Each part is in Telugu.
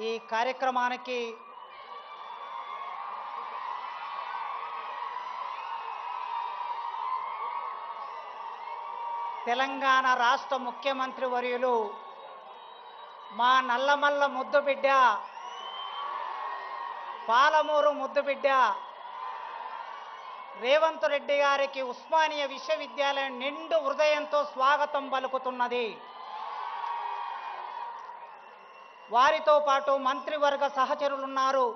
ఈ కార్యక్రమానికి తెలంగాణ రాష్ట్ర ముఖ్యమంత్రి వర్యులు మా నల్లమల్ల ముద్దుబిడ్డ, పాలమూరు ముద్దుబిడ్డ రేవంత్ రెడ్డి గారికి ఉస్మానియా విశ్వవిద్యాలయం నిండు హృదయంతో స్వాగతం పలుకుతున్నది. వారితో పాటు మంత్రివర్గ సహచరులున్నారు,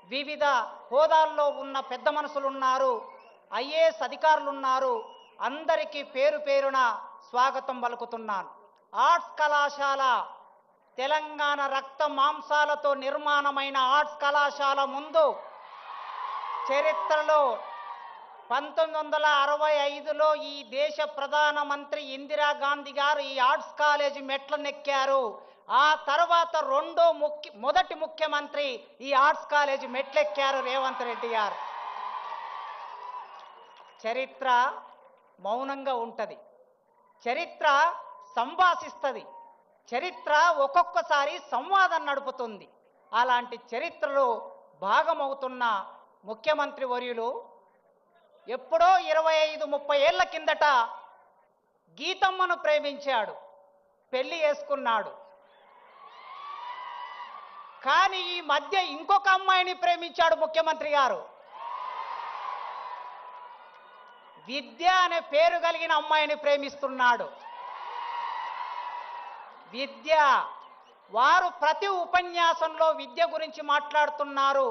వివిధ హోదాల్లో ఉన్న పెద్ద మనుషులున్నారు, ఐఏఎస్ అధికారులున్నారు. అందరికీ పేరు పేరున స్వాగతం పలుకుతున్నాను. ఆర్ట్స్ కళాశాల తెలంగాణ రక్త మాంసాలతో నిర్మాణమైన ఆర్ట్స్ కళాశాల ముందు చరిత్రలో 1965లో ఈ దేశ ప్రధానమంత్రి ఇందిరాగాంధీ గారు ఈ ఆర్ట్స్ కాలేజీ మెట్లనెక్కారు. ఆ తర్వాత మొదటి ముఖ్యమంత్రి ఈ ఆర్ట్స్ కాలేజీ మెట్లెక్కారు రేవంత్ రెడ్డి గారు. చరిత్ర మౌనంగా ఉంటుంది, చరిత్ర సంభాషిస్తుంది, చరిత్ర ఒక్కొక్కసారి సంవాదం నడుపుతుంది. అలాంటి చరిత్రలో భాగమవుతున్న ముఖ్యమంత్రి వర్యులు ఎప్పుడో 25-30 ఏళ్ల కిందట గీతమ్మను ప్రేమించాడు, పెళ్లి చేసుకున్నాడు. కానీ ఈ మధ్య ఇంకొక అమ్మాయిని ప్రేమించాడు ముఖ్యమంత్రి గారు. విద్య అనే పేరు కలిగిన అమ్మాయిని ప్రేమిస్తున్నాడు. విద్య, వారు ప్రతి ఉపన్యాసంలో విద్య గురించి మాట్లాడుతున్నారు.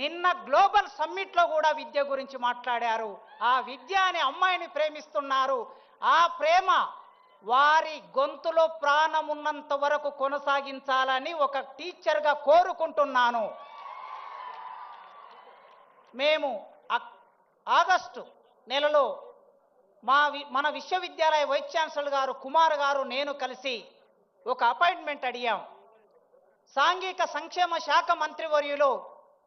నిన్న గ్లోబల్ సమ్మిట్లో కూడా విద్య గురించి మాట్లాడారు. ఆ విద్య అనే అమ్మాయిని ప్రేమిస్తున్నారు. ఆ ప్రేమ వారి గొంతులో ప్రాణం ఉన్నంత వరకు కొనసాగించాలని ఒక టీచర్గా కోరుకుంటున్నాను. మేము ఆగస్టు నెలలో మన విశ్వవిద్యాలయ వైస్ ఛాన్సలర్ గారు కుమార్ గారు నేను కలిసి ఒక అపాయింట్మెంట్ అడిగాం. సాంఘిక సంక్షేమ శాఖ మంత్రివర్యులు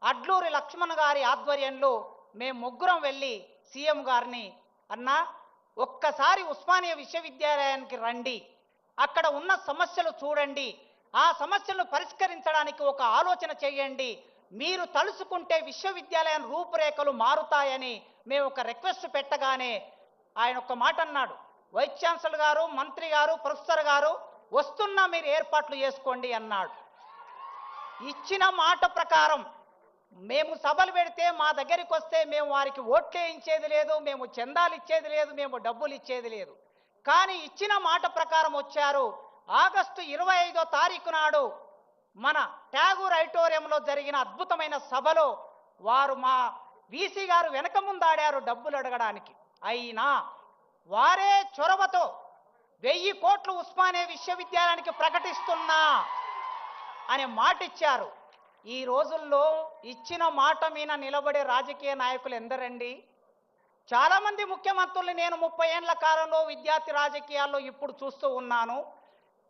అడ్లూరి లక్ష్మణ్ గారి ఆధ్వర్యంలో మేము ముగ్గురం వెళ్ళి సీఎం గారిని, అన్నా ఒక్కసారి ఉస్మానియా విశ్వవిద్యాలయానికి రండి, అక్కడ ఉన్న సమస్యలు చూడండి, ఆ సమస్యలను పరిష్కరించడానికి ఒక ఆలోచన చేయండి, మీరు తలుసుకుంటే విశ్వవిద్యాలయం రూపురేఖలు మారుతాయని మేము ఒక రిక్వెస్ట్ పెట్టగానే ఆయన ఒక్క మాట అన్నాడు, వైస్ ఛాన్సలర్ గారు, మంత్రి గారు, ప్రొఫెసర్ గారు వస్తున్నా, మీరు ఏర్పాట్లు చేసుకోండి అన్నాడు. ఇచ్చిన మాట ప్రకారం మేము సభలు పెడితే మా దగ్గరికి వస్తే మేము వారికి ఓట్లు వేయించేది లేదు, మేము చందాలు ఇచ్చేది లేదు, మేము డబ్బులు ఇచ్చేది లేదు. కానీ ఇచ్చిన మాట ప్రకారం వచ్చారు. ఆగస్టు 25వ తారీఖు నాడు మన ట్యాగూర్ ఆడిటోరియంలో జరిగిన అద్భుతమైన సభలో వారు మా వీసీ గారు వెనక ముందాడారు డబ్బులు అడగడానికి. అయినా వారే చొరవతో 1000 కోట్లు ఉస్మానియా విశ్వవిద్యాలయానికి ప్రకటిస్తున్నా అనే మాట ఇచ్చారు. ఈ రోజుల్లో ఇచ్చిన మాట మీద నిలబడే రాజకీయ నాయకులు ఎందరండి? చాలామంది ముఖ్యమంత్రులు నేను 30 ఏళ్ల కాలంలో విద్యార్థి రాజకీయాల్లో ఇప్పుడు చూస్తూ ఉన్నాను.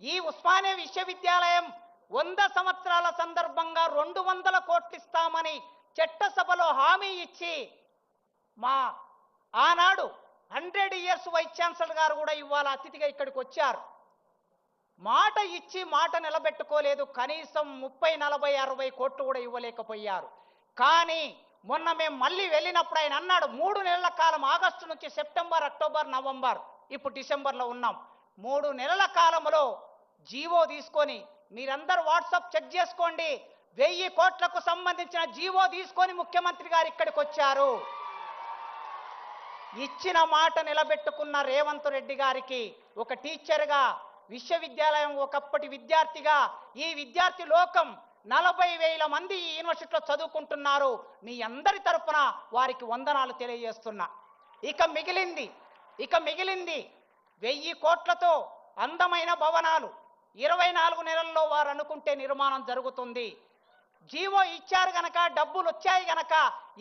ఈ ఉస్మానియా విశ్వవిద్యాలయం 100 సంవత్సరాల సందర్భంగా 200 కోట్లు ఇస్తామని చట్టసభలో హామీ ఇచ్చి మా ఆనాడు 100 ఇయర్స్ వైస్ ఛాన్సలర్ గారు కూడా ఇవాళ అతిథిగా ఇక్కడికి వచ్చారు. మాట ఇచ్చి మాట నిలబెట్టుకోలేదు. కనీసం 30, 40, 60 కోట్లు కూడా ఇవ్వలేకపోయారు. కానీ మొన్న మేము మళ్ళీ వెళ్ళినప్పుడు ఆయన అన్నాడు, 3 నెలల కాలం, ఆగస్టు నుంచి సెప్టెంబర్, అక్టోబర్, నవంబర్, ఇప్పుడు డిసెంబర్లో ఉన్నాం, 3 నెలల కాలంలో జీవో తీసుకొని, మీరందరూ వాట్సాప్ చెక్ చేసుకోండి, 1000 కోట్లకు సంబంధించిన జీవో తీసుకొని ముఖ్యమంత్రి గారు ఇక్కడికి వచ్చారు. ఇచ్చిన మాట నిలబెట్టుకున్న రేవంత్ రెడ్డి గారికి ఒక టీచర్గా, విశ్వవిద్యాలయం ఒకప్పటి విద్యార్థిగా, ఈ విద్యార్థి లోకం 40,000 మంది ఈ యూనివర్సిటీలో చదువుకుంటున్నారు. మీ అందరి తరపున వారికి వందనాలు తెలియజేస్తున్నా. ఇక మిగిలింది 1000 కోట్లతో అందమైన భవనాలు 24 నెలల్లో వారు అనుకుంటే నిర్మాణం జరుగుతుంది. జీవో ఇచ్చారు గనక, డబ్బులు వచ్చాయి గనక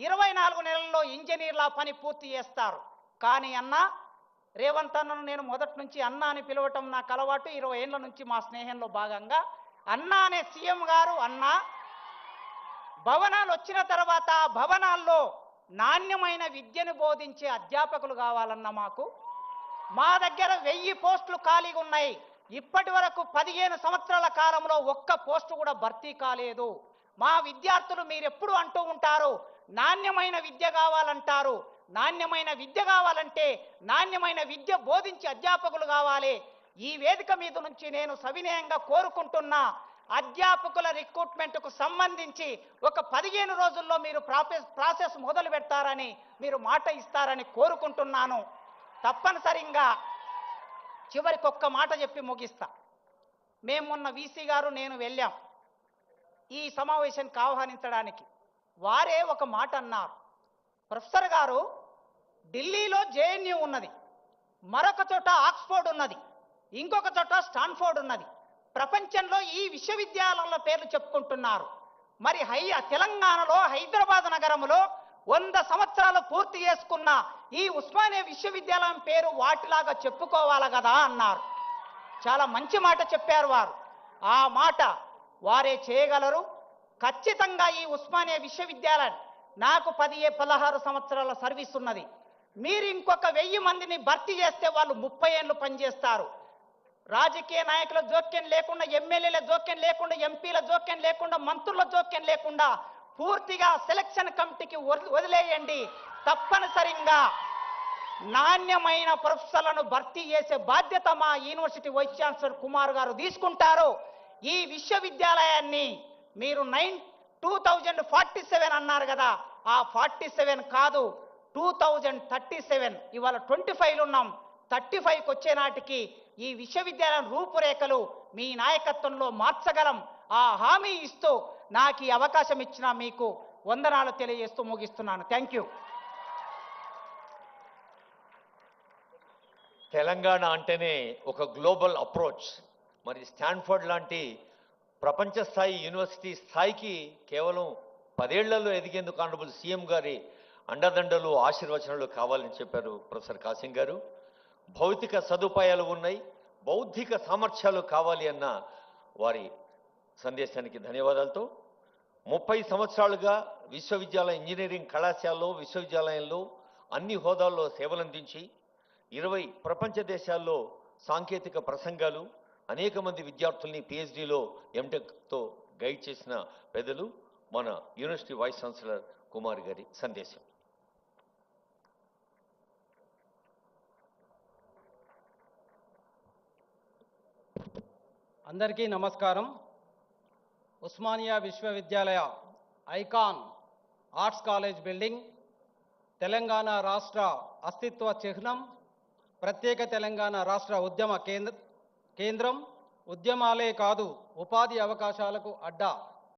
24 నెలల్లో ఇంజనీర్ల పని పూర్తి చేస్తారు. కానీ అన్నా, రేవంత్ అన్నను నేను మొదటి నుంచి అన్న అని పిలవటం నాకు అలవాటు. 20 ఏళ్ల నుంచి మా స్నేహంలో భాగంగా అన్నా అనే సీఎం గారు, అన్నా భవనాలు వచ్చిన తర్వాత భవనాల్లో నాణ్యమైన విద్యను బోధించే అధ్యాపకులు కావాలన్న మాకు. మా దగ్గర 1000 పోస్టులు ఖాళీగా ఉన్నాయి. ఇప్పటి వరకు 15 సంవత్సరాల కాలంలో ఒక్క పోస్టు కూడా భర్తీ కాలేదు. మా విద్యార్థులు మీరెప్పుడు అంటూ ఉంటారు, నాణ్యమైన విద్య కావాలంటారు. నాణ్యమైన విద్య కావాలంటే నాణ్యమైన విద్య బోధించే అధ్యాపకులు కావాలి. ఈ వేదిక మీద నుంచి నేను సవినయంగా కోరుకుంటున్నా, అధ్యాపకుల రిక్రూట్మెంట్కు సంబంధించి ఒక 15 రోజుల్లో మీరు ప్రాసెస్ మొదలు పెడతారని, మీరు మాట ఇస్తారని కోరుకుంటున్నాను. తప్పనిసరిగా చివరికి ఒక్క మాట చెప్పి ముగిస్తా. మేము మొన్న వీసీ గారు నేను వెళ్ళాం ఈ సమావేశానికి ఆహ్వానించడానికి. వారే ఒక మాట అన్నారు, ప్రొఫెసర్ గారు ఢిల్లీలో జేఎన్యూ ఉన్నది, మరొక చోట ఆక్స్ఫోర్డ్ ఉన్నది, ఇంకొక చోట స్టాన్ఫోర్డ్ ఉన్నది. ప్రపంచంలో ఈ విశ్వవిద్యాలయాల పేర్లు చెప్పుకుంటున్నారు. మరి తెలంగాణలో హైదరాబాద్ నగరంలో 100 సంవత్సరాలు పూర్తి చేసుకున్న ఈ ఉస్మానియా విశ్వవిద్యాలయం పేరు వాటిలాగా చెప్పుకోవాలి కదా అన్నారు. చాలా మంచి మాట చెప్పారు వారు. ఆ మాట వారే చేయగలరు. ఖచ్చితంగా ఈ ఉస్మానియా విశ్వవిద్యాలయం నాకు 16 సంవత్సరాల సర్వీస్ ఉన్నది. మీరు ఇంకొక 1000 మందిని భర్తీ చేస్తే వాళ్ళు 30 ఏళ్ళు పనిచేస్తారు. రాజకీయ నాయకుల జోక్యం లేకుండా, ఎమ్మెల్యేల జోక్యం లేకుండా, ఎంపీల జోక్యం లేకుండా, మంత్రుల జోక్యం లేకుండా పూర్తిగా సెలక్షన్ కమిటీకి వదిలేయండి. తప్పనిసరిగా నాణ్యమైన ప్రొఫెసర్లను భర్తీ చేసే బాధ్యత మా యూనివర్సిటీ వైస్ ఛాన్సలర్ కుమార్ గారు తీసుకుంటారు. ఈ విశ్వవిద్యాలయాన్ని మీరు 2047 అన్నారు కదా, ఆ 47 కాదు 2037. ఇవాళ 25 ఉన్నాం, 35కి వచ్చే నాటికి ఈ విశ్వవిద్యాలయం రూపురేఖలు మీ నాయకత్వంలో మార్చగలం. ఆ హామీ ఇస్తూ నాకు ఈ అవకాశం ఇచ్చిన మీకు వందనాలు తెలియజేస్తూ ముగిస్తున్నాను. Thank you. తెలంగాణ అంటేనే ఒక గ్లోబల్ అప్రోచ్. మరి స్టాన్ఫోర్డ్ లాంటి ప్రపంచ స్థాయి యూనివర్సిటీ స్థాయికి కేవలం 10 ఏళ్లలో ఎదిగేందుకు ఆనరబుల్ సీఎం గారి అండదండలు ఆశీర్వచనాలు కావాలని చెప్పారు ప్రొఫెసర్ కాసిం గారు. భౌతిక సదుపాయాలు ఉన్నాయి, బౌద్ధిక సామర్థ్యాలు కావాలి అన్న వారి సందేశానికి ధన్యవాదాలతో 30 సంవత్సరాలుగా విశ్వవిద్యాలయ ఇంజనీరింగ్ కళాశాలలో విశ్వవిద్యాలయంలో అన్ని హోదాల్లో సేవలందించి 20 ప్రపంచ దేశాల్లో సాంకేతిక ప్రసంగాలు, అనేక మంది విద్యార్థుల్ని పిహెచ్డిలో ఎంటెక్తో గైడ్ చేసిన పెద్దలు మన యూనివర్సిటీ వైస్ ఛాన్సలర్ కుమార్ గారి సందేశం. అందరికీ నమస్కారం. ఉస్మానియా విశ్వవిద్యాలయ icon arts college building Telangana రాష్ట్ర అస్తిత్వ చిహ్నం, ప్రత్యేక తెలంగాణ రాష్ట్ర ఉద్యమ కేంద్రం, ఉద్యమాలే కాదు ఉపాధి అవకాశాలకు అడ్డా.